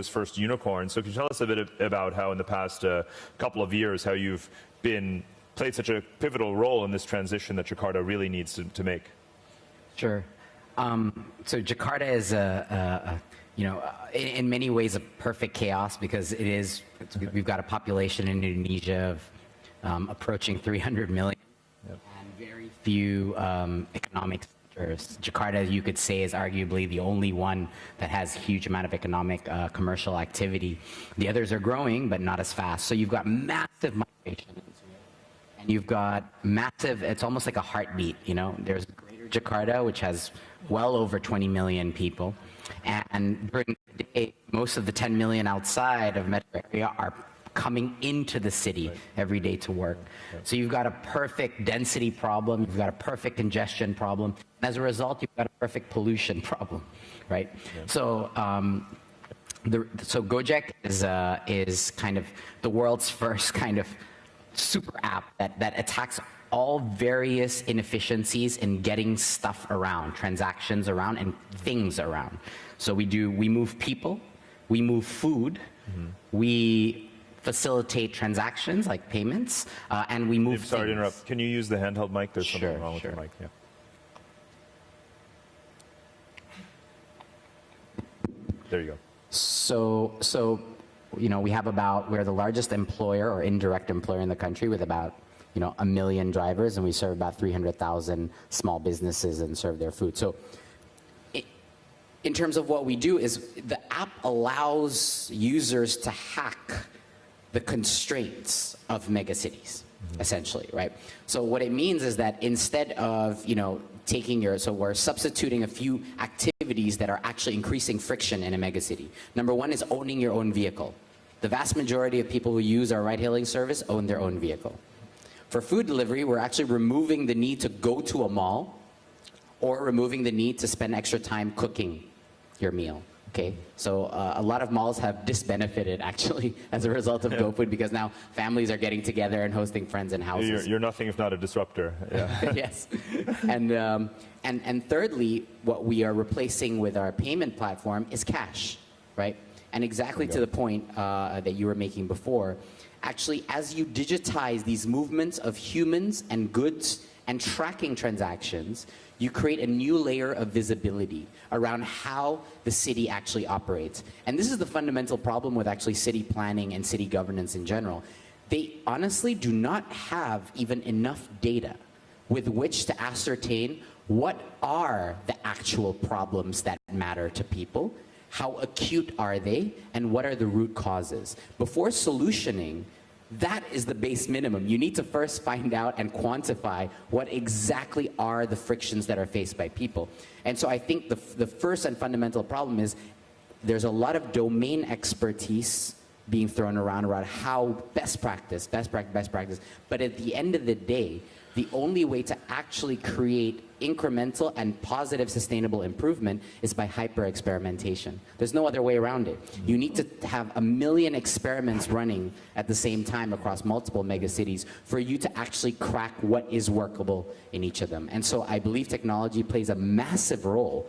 Asia's first unicorn. So can you tell us a bit about how in the past couple of years, how you've played such a pivotal role in this transition that Jakarta really needs to make? Sure. So Jakarta is in many ways a perfect chaos because we've got a population in Indonesia of approaching 300 million. Yep. And very few economic centers. Jakarta, you could say, is arguably the only one that has a huge amount of economic commercial activity. The others are growing, but not as fast. So you've got massive migration into it. And you've got massive, it's almost like a heartbeat, There's Greater Jakarta, which has well over 20 million people. And during the day, most of the 10 million outside of metro area are coming into the city every day to work. So you've got a perfect density problem, you've got a perfect congestion problem, and as a result, you've got a perfect pollution problem, right? Yeah. So, so Gojek is kind of the world's first kind of super app that attacks all various inefficiencies in getting stuff around, transactions around, and things around. So we move people, we move food, we facilitate transactions like payments, and we move Sorry to interrupt. Can you use the handheld mic? There's something wrong with the mic. Yeah. There you go. So we're the largest employer or indirect employer in the country with about 1 million drivers, and we serve about 300,000 small businesses and serve their food. So in terms of what we do is the app allows users to hack the constraints of megacities, essentially, right? So what it means is that instead of, so we're substituting a few activities that are actually increasing friction in a megacity. Number one is owning your own vehicle. The vast majority of people who use our ride-hailing service own their own vehicle. For food delivery, we're actually removing the need to go to a mall or removing the need to spend extra time cooking your meal. Okay, so a lot of malls have disbenefited actually as a result of GoFood because now families are getting together and hosting friends in houses. You're nothing if not a disruptor. Yeah. Yes, and thirdly, what we are replacing with our payment platform is cash, right? And exactly to the point that you were making before, actually, as you digitize these movements of humans and goods and tracking transactions, you create a new layer of visibility around how the city actually operates. And this is the fundamental problem with actually city planning and city governance in general. They honestly do not have even enough data with which to ascertain what are the actual problems that matter to people, how acute are they, and what are the root causes. Before solutioning, that is the base minimum. You need to first find out and quantify what exactly are the frictions that are faced by people. And so I think the first and fundamental problem is there's a lot of domain expertise being thrown around how best practice. But at the end of the day, the only way to actually create incremental and positive sustainable improvement is by hyper-experimentation. There's no other way around it. You need to have 1 million experiments running at the same time across multiple megacities for you to actually crack what is workable in each of them. And so I believe technology plays a massive role,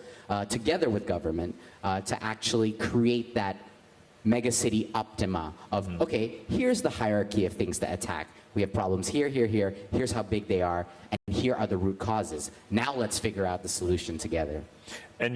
together with government, to actually create that megacity optima of, okay, here's the hierarchy of things to attack. We have problems here, here's how big they are, and here are the root causes. Now let's figure out the solution together. And